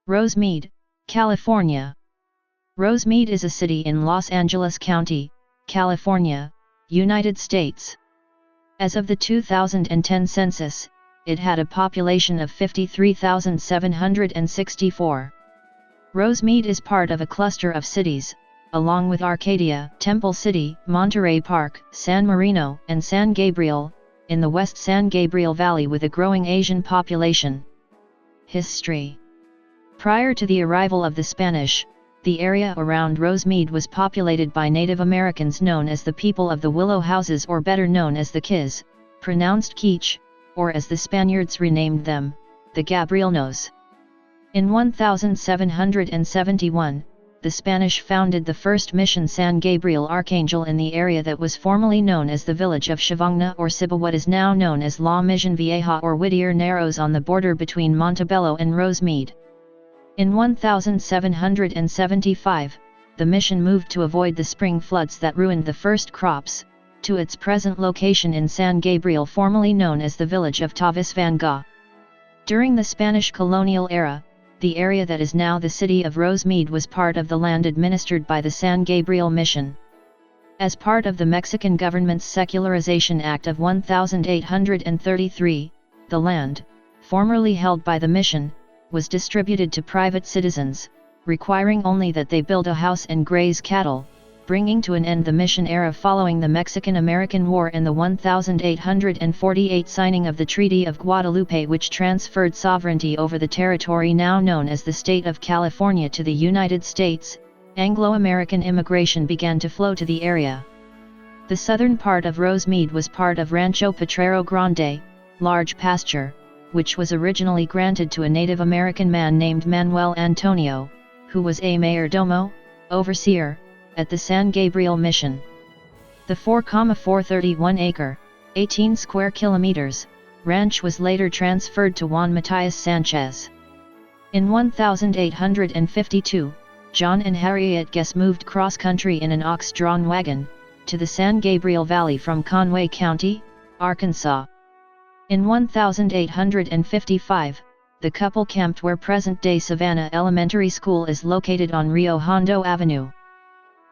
Rosemead, California. Rosemead is a city in Los Angeles County, California, United States. As of the 2010 census, it had a population of 53,764. Rosemead is part of a cluster of cities, along with Arcadia, Temple City, Monterey Park, San Marino, and San Gabriel, in the West San Gabriel Valley with a growing Asian population. History. Prior to the arrival of the Spanish, the area around Rosemead was populated by Native Americans known as the people of the Willow Houses, or better known as the Quiz, pronounced Quiche, or as the Spaniards renamed them, the Gabrielnos. In 1771, the Spanish founded the first mission San Gabriel Arcangel in the area that was formerly known as the village of Chavagna or Ciba, what is now known as La Mission Vieja or Whittier Narrows, on the border between Montebello and Rosemead. In 1775, the mission moved to avoid the spring floods that ruined the first crops, to its present location in San Gabriel, formerly known as the village of Tavisvanga. During the Spanish colonial era, the area that is now the city of Rosemead was part of the land administered by the San Gabriel Mission. As part of the Mexican government's Secularization Act of 1833, the land, formerly held by the mission, was distributed to private citizens, requiring only that they build a house and graze cattle, bringing to an end the mission era following the Mexican-American War and the 1848 signing of the Treaty of Guadalupe, which transferred sovereignty over the territory now known as the state of California to the United States. Anglo-American immigration began to flow to the area. The southern part of Rosemead was part of Rancho Potrero Grande, large pasture, which was originally granted to a Native American man named Manuel Antonio, who was a mayordomo, overseer, at the San Gabriel Mission. The 4,431-acre, 18 square kilometers, ranch was later transferred to Juan Matias Sanchez. In 1852, John and Harriet Guess moved cross-country in an ox-drawn wagon, to the San Gabriel Valley from Conway County, Arkansas. In 1855, the couple camped where present-day Savannah Elementary School is located on Rio Hondo Avenue.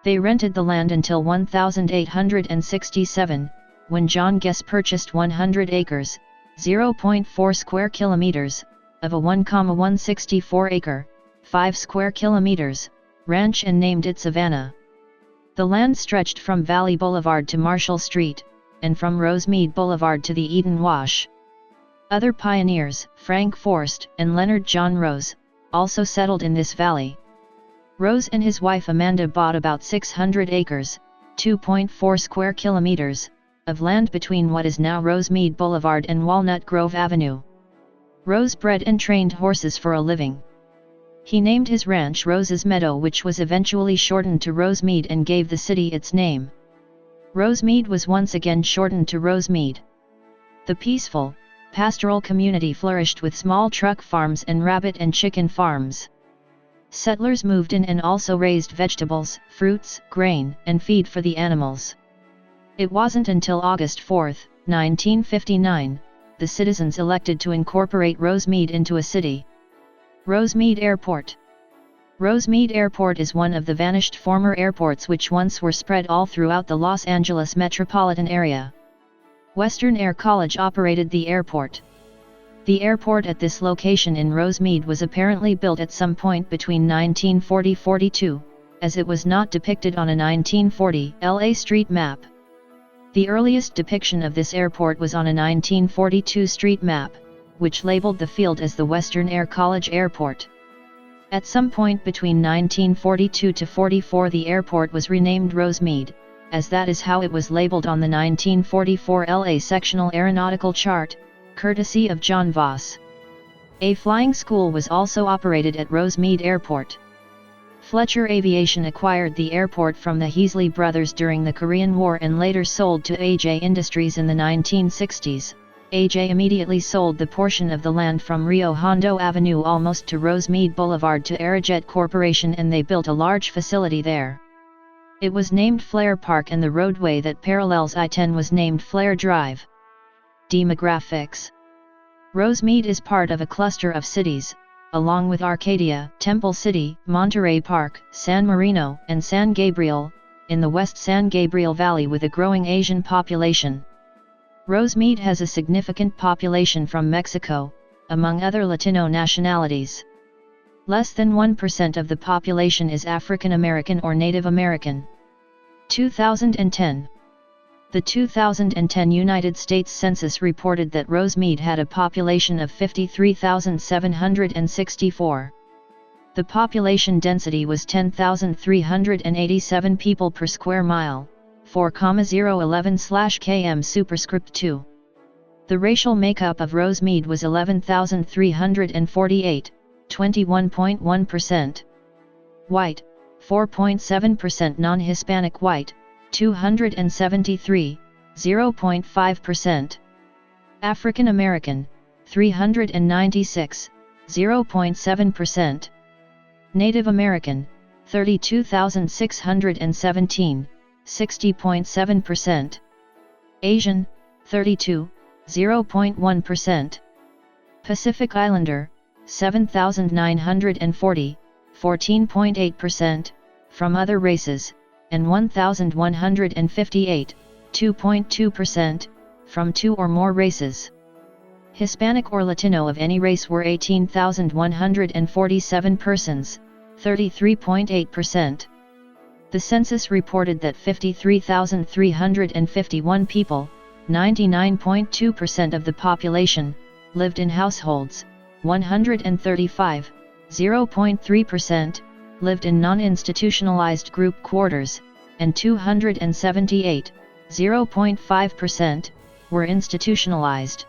They rented the land until 1867, when John Guess purchased 100 acres, 0.4 square kilometers, of a 1,164-acre, 5 square kilometers, ranch and named it Savannah. The land stretched from Valley Boulevard to Marshall Street, and from Rosemead Boulevard to the Eden Wash. Other pioneers, Frank Forst and Leonard John Rose, also settled in this valley. Rose and his wife Amanda bought about 600 acres, 2.4 square kilometers, of land between what is now Rosemead Boulevard and Walnut Grove Avenue. Rose bred and trained horses for a living. He named his ranch Rose's Meadow, which was eventually shortened to Rosemead and gave the city its name. Rosemead was once again shortened to Rosemead. The peaceful, pastoral community flourished with small truck farms and rabbit and chicken farms. Settlers moved in and also raised vegetables, fruits, grain, and feed for the animals. It wasn't until August 4, 1959, the citizens elected to incorporate Rosemead into a city. Rosemead Airport. Rosemead Airport is one of the vanished former airports which once were spread all throughout the Los Angeles metropolitan area. Western Air College operated the airport. The airport at this location in Rosemead was apparently built at some point between 1940–42, as it was not depicted on a 1940 LA street map. The earliest depiction of this airport was on a 1942 street map, which labeled the field as the Western Air College Airport. At some point between 1942–44 the airport was renamed Rosemead, as that is how it was labeled on the 1944 LA sectional aeronautical chart, courtesy of John Voss. A flying school was also operated at Rosemead Airport. Fletcher Aviation acquired the airport from the Heasley brothers during the Korean War and later sold to AJ Industries in the 1960s. AJ immediately sold the portion of the land from Rio Hondo Avenue almost to Rosemead Boulevard to Aerojet Corporation, and they built a large facility there. It was named Flair Park, and the roadway that parallels I-10 was named Flair Drive. Demographics. Rosemead is part of a cluster of cities, along with Arcadia, Temple City, Monterey Park, San Marino, and San Gabriel, in the West San Gabriel Valley with a growing Asian population. Rosemead has a significant population from Mexico, among other Latino nationalities. Less than 1% of the population is African American or Native American. 2010. The 2010 United States Census reported that Rosemead had a population of 53,764. The population density was 10,387 people per square mile, 4,011/km superscript 2. The racial makeup of Rosemead was 11,348, 21.1%. White, 4.7%. Non-Hispanic white, 273, 0.5%. African American, 396, 0.7%. Native American, 32,617, 60.7%. Asian, 32, 0.1%. Pacific Islander, 7,940, 14.8%, from other races, and 1,158, 2.2%, from 2 or more races. Hispanic or Latino of any race were 18,147 persons, 33.8%. The census reported that 53,351 people, 99.2% of the population, lived in households, 135, 0.3%, lived in non-institutionalized group quarters, and 278, 0.5%, were institutionalized.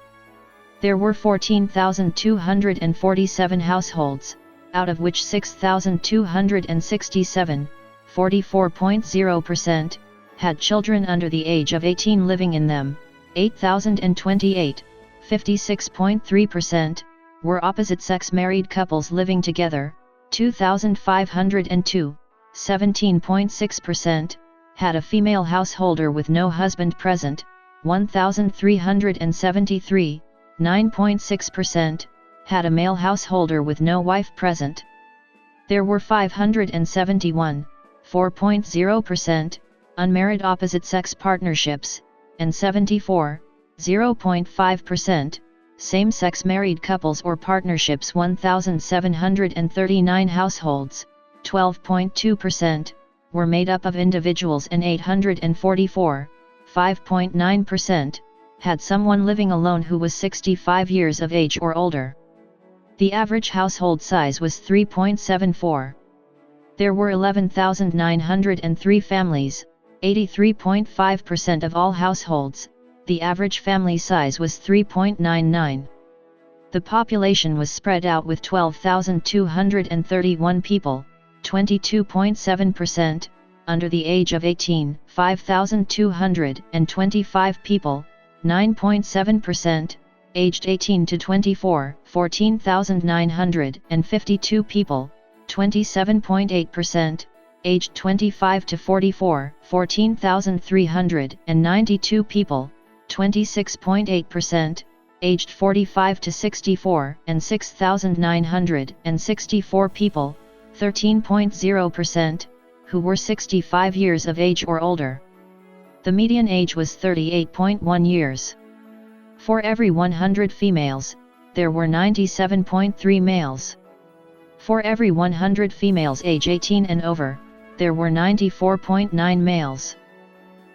There were 14,247 households, out of which 6,267, 44.0%, had children under the age of 18 living in them, 8,028, 56.3%, were opposite-sex married couples living together, 2,502, 17.6%, had a female householder with no husband present, 1,373, 9.6%, had a male householder with no wife present. There were 571, 4.0%, unmarried opposite-sex partnerships, and 74, 0.5%, same-sex married couples or partnerships. 1,739 households, 12.2%, were made up of individuals, and 844, 5.9%, had someone living alone who was 65 years of age or older. The average household size was 3.74. There were 11,903 families, 83.5% of all households. The average family size was 3.99. The population was spread out with 12,231 people, 22.7%, under the age of 18, 5,225 people, 9.7%, aged 18 to 24, 14,952 people, 27.8%, aged 25 to 44, 14,392 people, 26.8%, aged 45 to 64, and 6,964 people, 13.0%, who were 65 years of age or older. The median age was 38.1 years. For every 100 females, there were 97.3 males. For every 100 females age 18 and over, there were 94.9 males.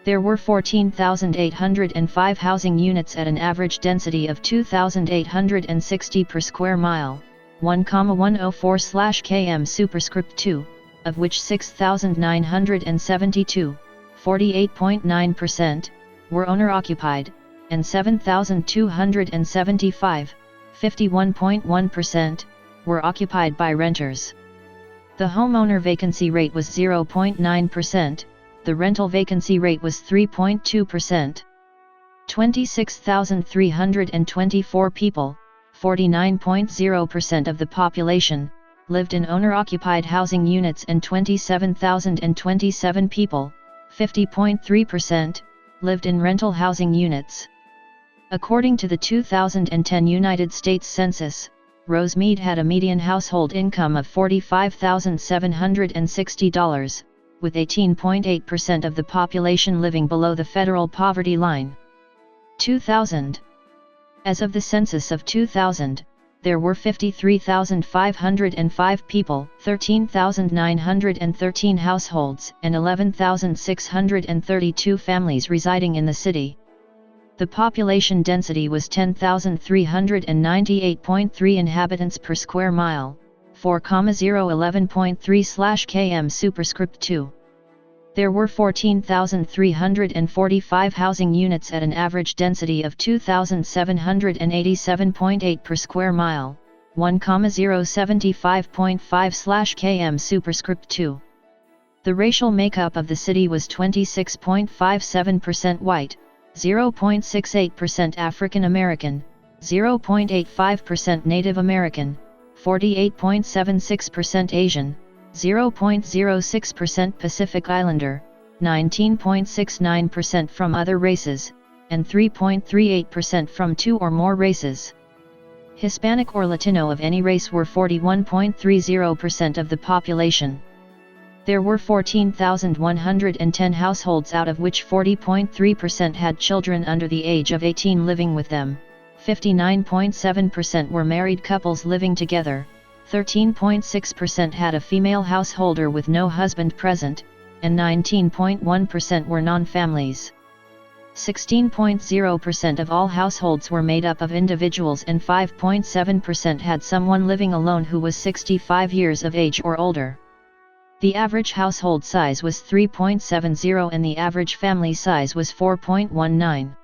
There were 14,805 housing units at an average density of 2,860 per square mile, 1,104/km superscript 2, of which 6,972, 48.9%, were owner-occupied, and 7,275, 51.1%, were occupied by renters. The homeowner vacancy rate was 0.9%, the rental vacancy rate was 3.2%. 26,324 people, 49.0% of the population, lived in owner-occupied housing units, and 27,027 people, 50.3%, lived in rental housing units. According to the 2010 United States Census, Rosemead had a median household income of $45,760, with 18.8% of the population living below the federal poverty line. 2000. As of the census of 2000, there were 53,505 people, 13,913 households, and 11,632 families residing in the city. The population density was 10,398.3 inhabitants per square mile, 4,011.3 km superscript 2. There were 14,345 housing units at an average density of 2,787.8 per square mile, 1,075.5 km superscript 2. The racial makeup of the city was 26.57% white, 0.68% African American, 0.85% Native American, 48.76% Asian, 0.06% Pacific Islander, 19.69% from other races, and 3.38% from two or more races. Hispanic or Latino of any race were 41.30% of the population. There were 14,110 households, out of which 40.3% had children under the age of 18 living with them, 59.7% were married couples living together, 13.6% had a female householder with no husband present, and 19.1% were non-families. 16.0% of all households were made up of individuals, and 5.7% had someone living alone who was 65 years of age or older. The average household size was 3.70 and the average family size was 4.19.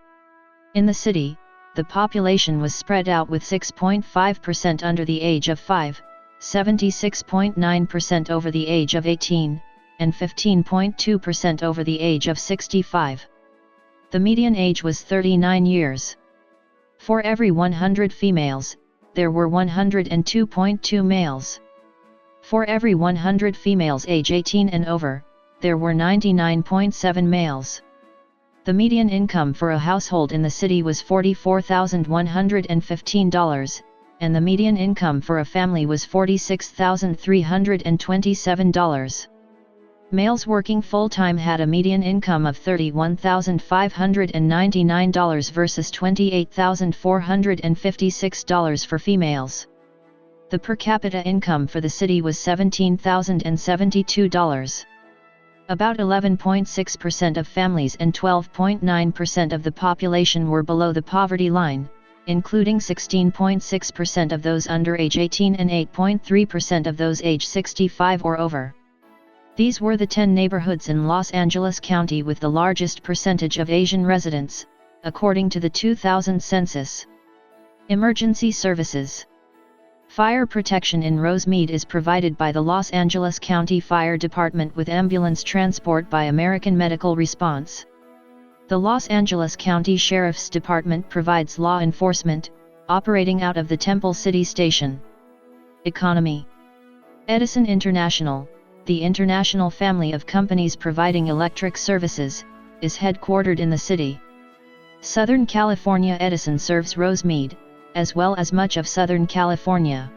In the city, the population was spread out, with 6.5% under the age of 5, 76.9% over the age of 18, and 15.2% over the age of 65. The median age was 39 years. For every 100 females, there were 102.2 males. For every 100 females age 18 and over, there were 99.7 males. The median income for a household in the city was $44,115, and the median income for a family was $46,327. Males working full-time had a median income of $31,599 versus $28,456 for females. The per capita income for the city was $17,072. About 11.6% of families and 12.9% of the population were below the poverty line, including 16.6% of those under age 18 and 8.3% of those age 65 or over. These were the 10 neighborhoods in Los Angeles County with the largest percentage of Asian residents, according to the 2000 census. Emergency services. Fire protection in Rosemead is provided by the Los Angeles County Fire Department with ambulance transport by American Medical Response. The Los Angeles County Sheriff's Department provides law enforcement, operating out of the Temple City Station. Economy. Edison International, the international family of companies providing electric services, is headquartered in the city. Southern California Edison serves Rosemead, as well as much of Southern California.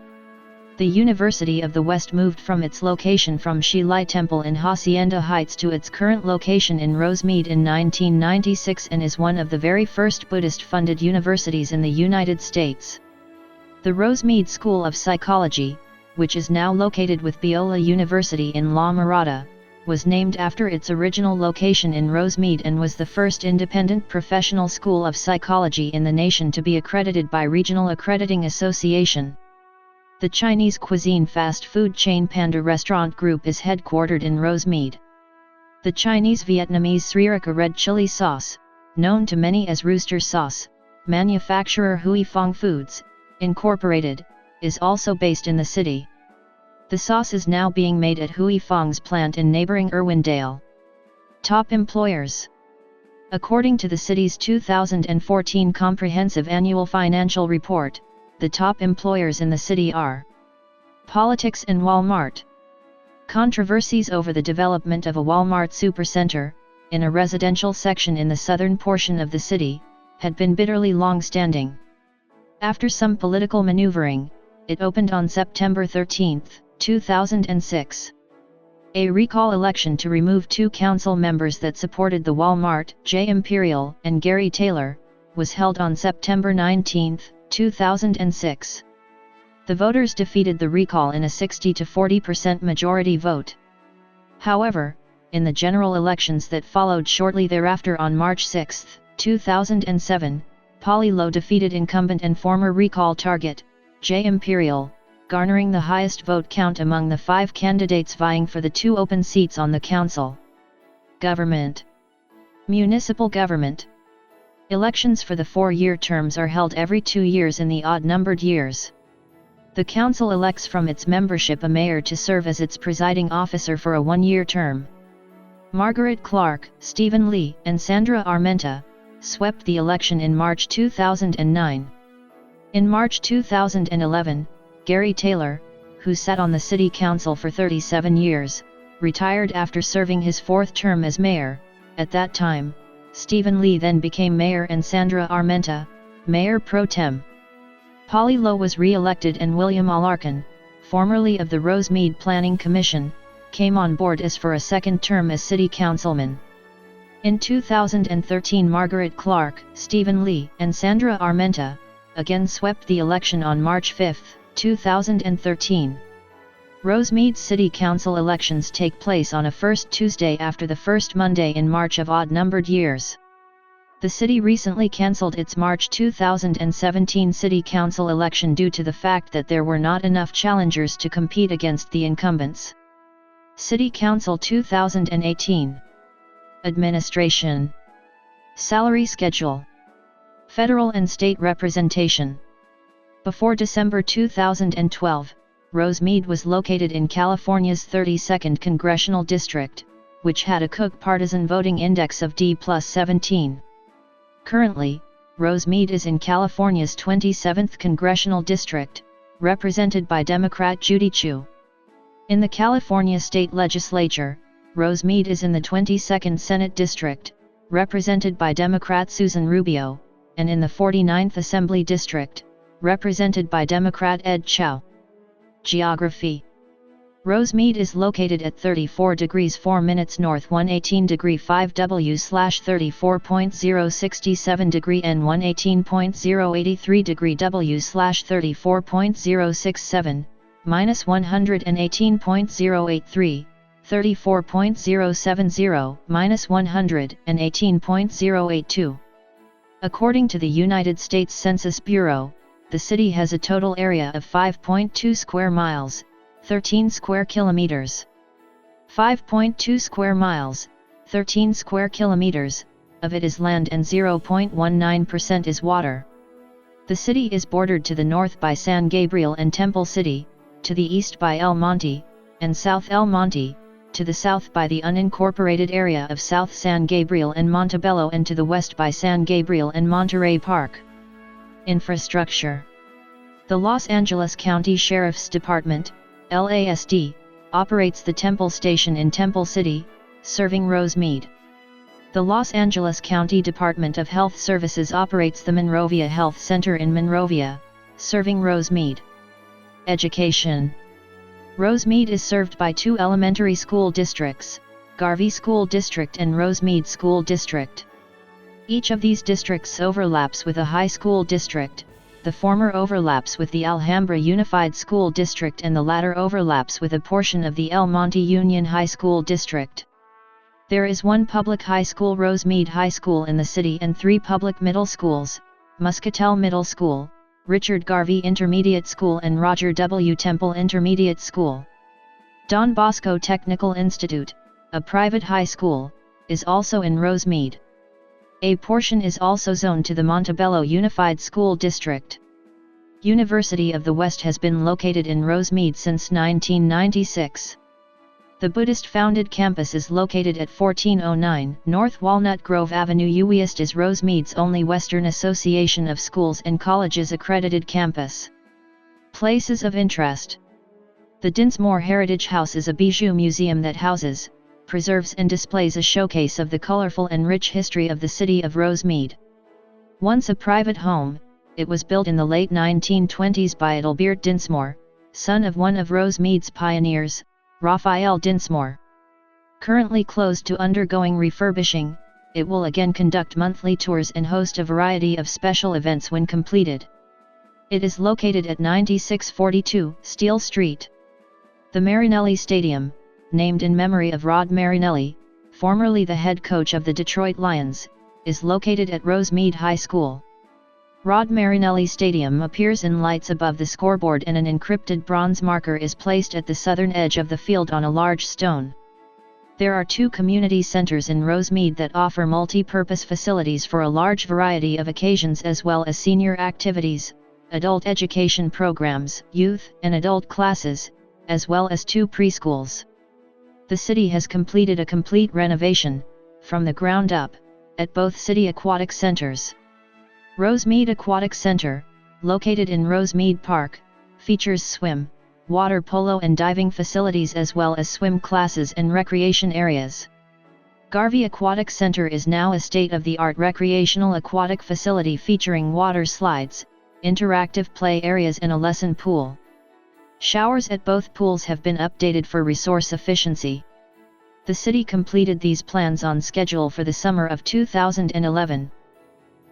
The University of the West moved from its location from Shilai Temple in Hacienda Heights to its current location in Rosemead in 1996 and is one of the very first Buddhist-funded universities in the United States. The Rosemead School of Psychology, which is now located with Biola University in La Mirada, was named after its original location in Rosemead and was the first independent professional school of psychology in the nation to be accredited by Regional Accrediting Association. The Chinese cuisine fast food chain Panda Restaurant Group is headquartered in Rosemead. The Chinese-Vietnamese Sriracha red chili sauce, known to many as Rooster sauce, manufacturer Huy Fong Foods, Incorporated, is also based in the city. The sauce is now being made at Huy Fong's plant in neighboring Irwindale. Top employers. According to the city's 2014 Comprehensive Annual Financial Report, the top employers in the city are Politics and Walmart. Controversies over the development of a Walmart supercenter, in a residential section in the southern portion of the city, had been bitterly long-standing. After some political maneuvering, it opened on September 13, 2006. A recall election to remove 2 council members that supported the Walmart, J. Imperial, and Gary Taylor, was held on September 19, 2006. The voters defeated the recall in a 60 to 40% majority vote. However, in the general elections that followed shortly thereafter on March 6, 2007, Polly Lowe defeated incumbent and former recall target, J. Imperial, garnering the highest vote count among the 5 candidates vying for the 2 open seats on the council. Government. Municipal government. Elections for the 4-year terms are held every 2 years in the odd-numbered years. The council elects from its membership a mayor to serve as its presiding officer for a 1-year term. Margaret Clark, Stephen Lee, and Sandra Armenta swept the election in March 2009. In March 2011, Gary Taylor, who sat on the city council for 37 years, retired after serving his 4th term as mayor. At that time, Stephen Lee then became mayor and Sandra Armenta, mayor pro tem. Polly Lowe was re-elected and William Alarcon, formerly of the Rosemead Planning Commission, came on board as for a 2nd term as city councilman. In 2013, Margaret Clark, Stephen Lee, and Sandra Armenta again swept the election on March 5, 2013. Rosemead's city council elections take place on a first Tuesday after the first Monday in March of odd-numbered years. The city recently cancelled its March 2017 city council election due to the fact that there were not enough challengers to compete against the incumbents. City Council 2018. Administration. Salary schedule. Federal and state representation. Before December 2012, Rosemead was located in California's 32nd Congressional District, which had a Cook partisan voting index of D+17. Currently, Rosemead is in California's 27th Congressional District, represented by Democrat Judy Chu. In the California State Legislature, Rosemead is in the 22nd Senate District, represented by Democrat Susan Rubio, and in the 49th Assembly District, represented by Democrat Ed Chow. Geography. Rosemead is located at 34 degrees 4 minutes north 118°5 W/34.067° N 118.083° W/34.067, -118.083, 34.070, -118.082. According to the United States Census Bureau, the city has a total area of 5.2 square miles, 13 square kilometers. 5.2 square miles, 13 square kilometers, of it is land and 0.19% is water. The city is bordered to the north by San Gabriel and Temple City, to the east by El Monte, and South El Monte, to the south by the unincorporated area of South San Gabriel and Montebello, and to the west by San Gabriel and Monterey Park. Infrastructure. The Los Angeles County Sheriff's Department, LASD, operates the Temple Station in Temple City, serving Rosemead. The Los Angeles County Department of Health Services operates the Monrovia Health Center in Monrovia, serving Rosemead. Education. Rosemead is served by 2 elementary school districts, Garvey School District and Rosemead School District. Each of these districts overlaps with a high school district. The former overlaps with the Alhambra Unified School District and the latter overlaps with a portion of the El Monte Union High School District. There is 1 public high school, Rosemead High School, in the city, and 3 public middle schools, Muscatel Middle School, Richard Garvey Intermediate School, and Roger W. Temple Intermediate School. Don Bosco Technical Institute, a private high school, is also in Rosemead. A portion is also zoned to the Montebello Unified School District. University of the West has been located in Rosemead since 1996. The Buddhist-founded campus is located at 1409 North Walnut Grove Avenue. UWest is Rosemead's only Western Association of Schools and Colleges accredited campus. Places of interest. The Dinsmore Heritage House is a bijou museum that houses, preserves and displays a showcase of the colorful and rich history of the city of Rosemead. Once a private home, it was built in the late 1920s by Adelbert Dinsmore, son of one of Rosemead's pioneers, Raphael Dinsmore. Currently closed to undergoing refurbishing, it will again conduct monthly tours and host a variety of special events when completed. It is located at 9642 Steele Street. The Marinelli Stadium, named in memory of Rod Marinelli, formerly the head coach of the Detroit Lions, is located at Rosemead High School. Rod Marinelli Stadium appears in lights above the scoreboard, and an encrypted bronze marker is placed at the southern edge of the field on a large stone. There are 2 community centers in Rosemead that offer multi-purpose facilities for a large variety of occasions, as well as senior activities, adult education programs, youth and adult classes, as well as 2 preschools. The city has completed a complete renovation, from the ground up, at both city aquatic centers. Rosemead Aquatic Center, located in Rosemead Park, features swim, water polo and diving facilities, as well as swim classes and recreation areas. Garvey Aquatic Center is now a state-of-the-art recreational aquatic facility featuring water slides, interactive play areas and a lesson pool. Showers at both pools have been updated for resource efficiency. The city completed these plans on schedule for the summer of 2011.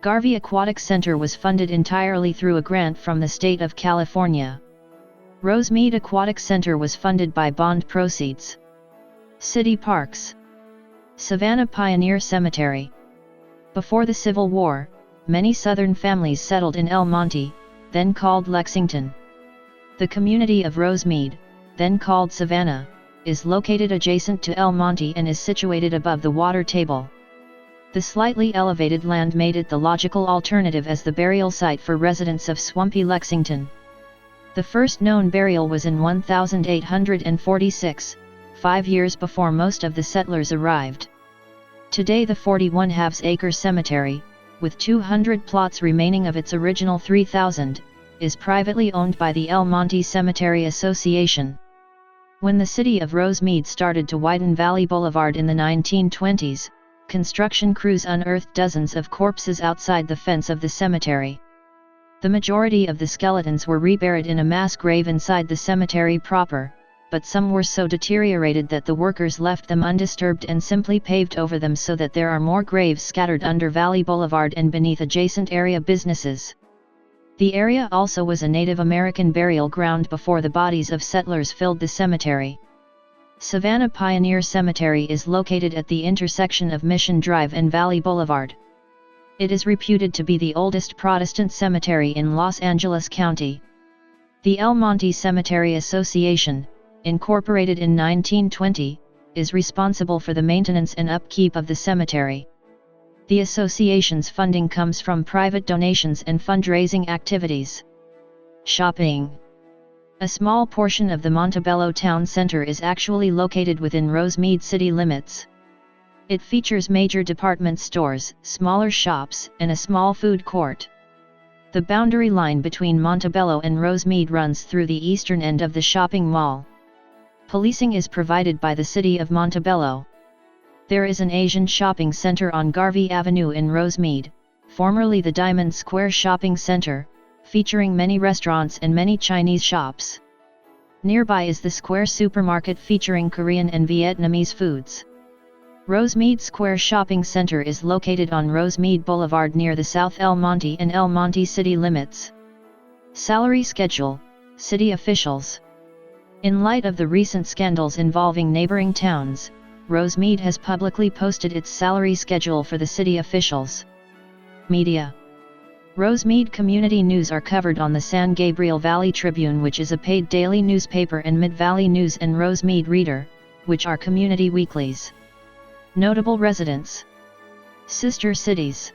Garvey Aquatic Center was funded entirely through a grant from the state of California. Rosemead Aquatic Center was funded by bond proceeds. City Parks. Savannah Pioneer Cemetery. Before the Civil War, many Southern families settled in El Monte, then called Lexington. The community of Rosemead, then called Savannah, is located adjacent to El Monte and is situated above the water table. The slightly elevated land made it the logical alternative as the burial site for residents of swampy Lexington. The first known burial was in 1846, 5 years before most of the settlers arrived. Today the 41.5-acre cemetery, with 200 plots remaining of its original 3,000, is privately owned by the El Monte Cemetery Association. When the city of Rosemead started to widen Valley Boulevard in the 1920s, construction crews unearthed dozens of corpses outside the fence of the cemetery. The majority of the skeletons were reburied in a mass grave inside the cemetery proper, but some were so deteriorated that the workers left them undisturbed and simply paved over them so that there are more graves scattered under Valley Boulevard and beneath adjacent area businesses. The area also was a Native American burial ground before the bodies of settlers filled the cemetery. Savannah Pioneer Cemetery is located at the intersection of Mission Drive and Valley Boulevard. It is reputed to be the oldest Protestant cemetery in Los Angeles County. The El Monte Cemetery Association, incorporated in 1920, is responsible for the maintenance and upkeep of the cemetery. The association's funding comes from private donations and fundraising activities. Shopping. A small portion of the Montebello Town Center is actually located within Rosemead city limits. It features major department stores, smaller shops, and a small food court. The boundary line between Montebello and Rosemead runs through the eastern end of the shopping mall. Policing is provided by the city of Montebello. There is an Asian shopping center on Garvey Avenue in Rosemead, formerly the Diamond Square Shopping Center, featuring many restaurants and many Chinese shops. Nearby is the Square Supermarket featuring Korean and Vietnamese foods. Rosemead Square Shopping Center is located on Rosemead Boulevard near the South El Monte and El Monte city limits. Salary schedule, city officials. In light of the recent scandals involving neighboring towns, Rosemead has publicly posted its salary schedule for the city officials. Media. Rosemead community news are covered on the San Gabriel Valley Tribune, which is a paid daily newspaper, and Mid-Valley News and Rosemead Reader, which are community weeklies. Notable residents. Sister cities.